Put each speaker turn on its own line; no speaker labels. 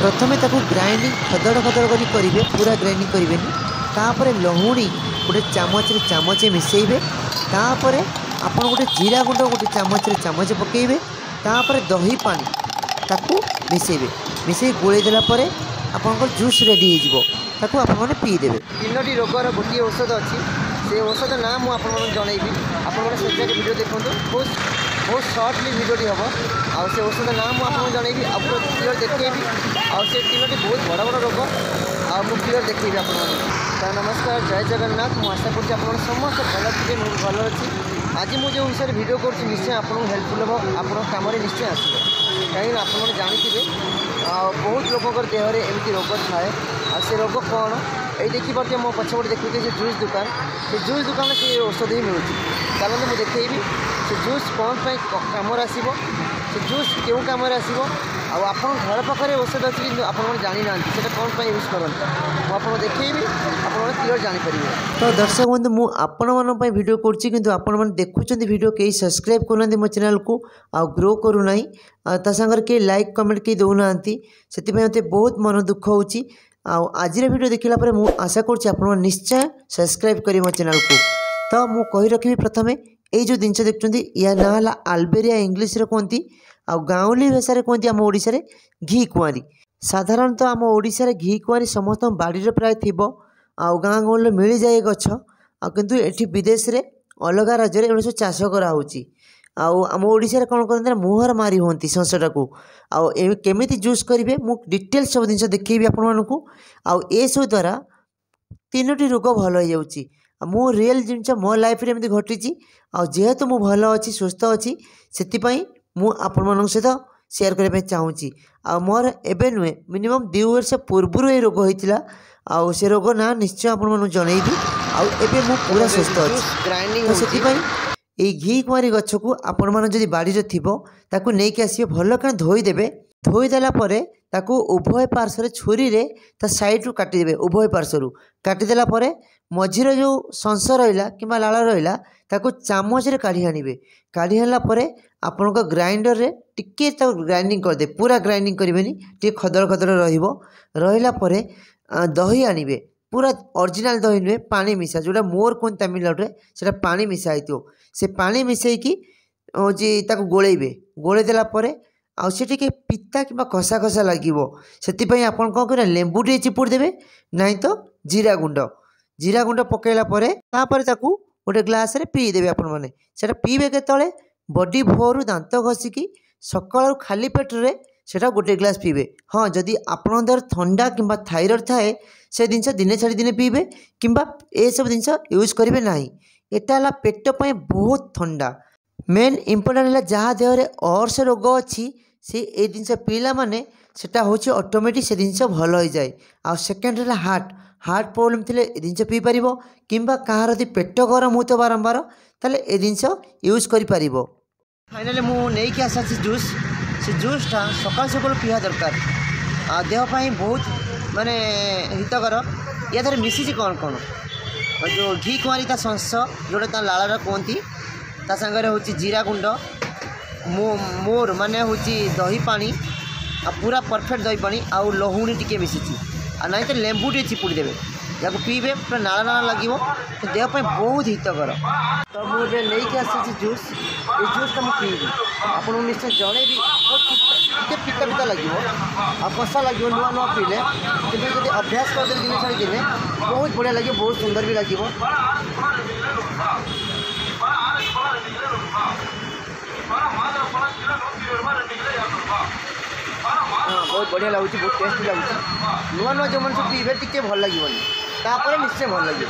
प्रथमे ताकू ग्राइंडिंग खदड़ खदड़ करेंगे, पूरा ग्राइंडिंग करेंगे। तापर लहुणी गोटे चामचे मिसेबे। तापर आप गोटे जीरा गुंड गोटे चामचे पकेबे। तापर दही पानी ताकू मिसेबे। मिसे गोले देला परे आपनकर जूस रेडी हो ताकू आपने पीदेवे। 3टी रोगर गोटे औषध अच्छी से औषध ना मुझे आपको जनइबी। आपने से वीडियो देखो बहुत सर्टली वीडियोटी हम आउ से औषध ना मुझे आपको जनइबी। आप क्लियर देखी आउ से 3टी बहुत बड़ बड़ रोग आउ क्लियर देखी आप। नमस्कार, जय जगन्नाथ। मुझे आशा करुँच आप समस्त भल थे, मुझे भल अच्छी। आज मुझे विषय वीडियो कर निश्चय आपको हेल्पफुल हम, आप कम निश्चय आसो। कहीं आप जानते बहुत लोकर देहरे एमती रोग थाए। से रोग कौन ये देखिए मो पछपटे देखते से जूस दुकान, से जूस दुकान से औषध ही मिलूँ। चलते मुझे देखी से जूस कौन कम आसो, से जूस क्यों कम आसो। आप घर पाखे औषध अच्छी कि आप जानी ना कौन यूज करते मुझे देखी आप क्लियर जापर। तो दर्शक बंधु मुझे आपण वीडियो कर देखुं वीडियो कई सब्सक्राइब करना मो चैनल को आ ग्रो करूना सागर कई लाइक कमेंट कई दौना से मत बहुत मन दुख हो। आज वीडियो देखला पर मुझे आशा कर निश्चय सब्सक्राइब करें मो चैनल को। तो मुझे कही रखी प्रथम ये जो जिनस देखते या ना है आल्बेरिया इंग्लीश कहती आ गाँवली भाषा कहती आम ओडिशा रे घी कुआरी। साधारणतः आम ओडिशा रे घी कुआरी समस्त बाड़ी प्राय थी आ गाँ गहल मिल जाए गछ किंतु एठी विदेश रे अलग राज्य में सब चाष कराऊँगी। आम ओडिशा कौन करते मुहर मारी हूँ संसटा को केमी जूस करेंगे मु डिटेल सब जिन देखी आपको। ये सब द्वारा 3टी रोग भल हो जाऊँगी। मो रियल जिन मो लाइफ रे घटी जेहेतु मु भल अच्छी सुस्थ अच्छी से आपण सहित शेयर करने चाहूँगी। मोर एवं नुहे मिनिमम 2 वर्ष पूर्व ये रोग होता से रोग ना निश्चय आपको जनइबी। आबे मु पूरा सुस्थ अच्छी। तो से घी कुआरी गछ को आपण मैंने जब बाड़ी थी ताकू नहीं आसवे भल क्या धोईदेवे। धोईदेला ताकू उभय पार्श्व छुरी रे ता साइड रू काटिदेवे। उभय पार्श्व काटिदेला मझीर जो संस रहा कि लाल रहा ताकू चामच रे काढ़ी आनिबे। काढ़ी आनला आपण ग्राइंडर रे टिके ग्राइंडिंग करदे। पूरा ग्राइंडिंग करेंगे टे खदड़ खदड़ रहा। दही आनिबे, पूरा ओरिजिनल दही नुहे पानी मिसा जोटा मोर कौन तमिलनाडु से पानी मिसा से पानी मिसईकी हूँ गोलेबे। गोले देला से पिता कि कषा कषा लगे से आप कौन कर लेंबू टे चिपुड़ी देवे नाई तो जीरा गुंड पकईला गोटे ग्लास रे पीदेवे। आपण मैंने से पीबे के बॉडी भोर दांत घसिकी सकाल खाली पेट्रे सेटा गोटे ग्लास पीबे। हाँ जदि आपण देह ठंडा कि थायराइड थाए से जिनस दिने छाड़ी दिने पीबे कि ये सब जिनस यूज करेंगे ना। यहाँ पेट पर बहुत ठंडा। मेन इम्पोर्टाट है जहाँ देहरे अर्स रोग अच्छी से ये जिनस पीला माने सेटा हूँ ऑटोमेटिक से जिनस भल हो जाए। आ सेकेंड है हार्ट प्रॉब्लम थे जिनस पी पार कि कहार यदि पेट गरम हो तो बारंबार ताले ये जिनस यूज कर। फाइनाली मुझे आसा जूस से जूसटा सकाल सकाल पीवा दरकार। देहपाई बहुत माने हितकर। या धर मिसी कौन कौन जो घी कुआरी ता संस जोटा लाला कहती ता सागर हूँ जीरा गुंड मोर माने हूँ दही पानी पूरा परफेक्ट दही पानी आउ लहुणी टिके मिसी ना तो लेंबू टे चिपुड़ी देवे। या पीबे पूरा नाला नाला लगे तो देहपाई बहुत हितकर। तो मुझे नहीं आसी जूस ये जूसटा मुझे पीबी आपको निश्चय जनइबी। बहुत पिता पिता लगे कषा लगे नुआ नुआ पीले कि अभ्यास करदे दिन छाड़ी दिन बहुत बढ़िया लगे, बहुत सुंदर भी लगे। हाँ बहुत बढ़िया लगुच, बहुत टेस्टी लगुच। नुआ नुआ जो मन सब पीबे टिके भल लगे निश्चय भल लगे।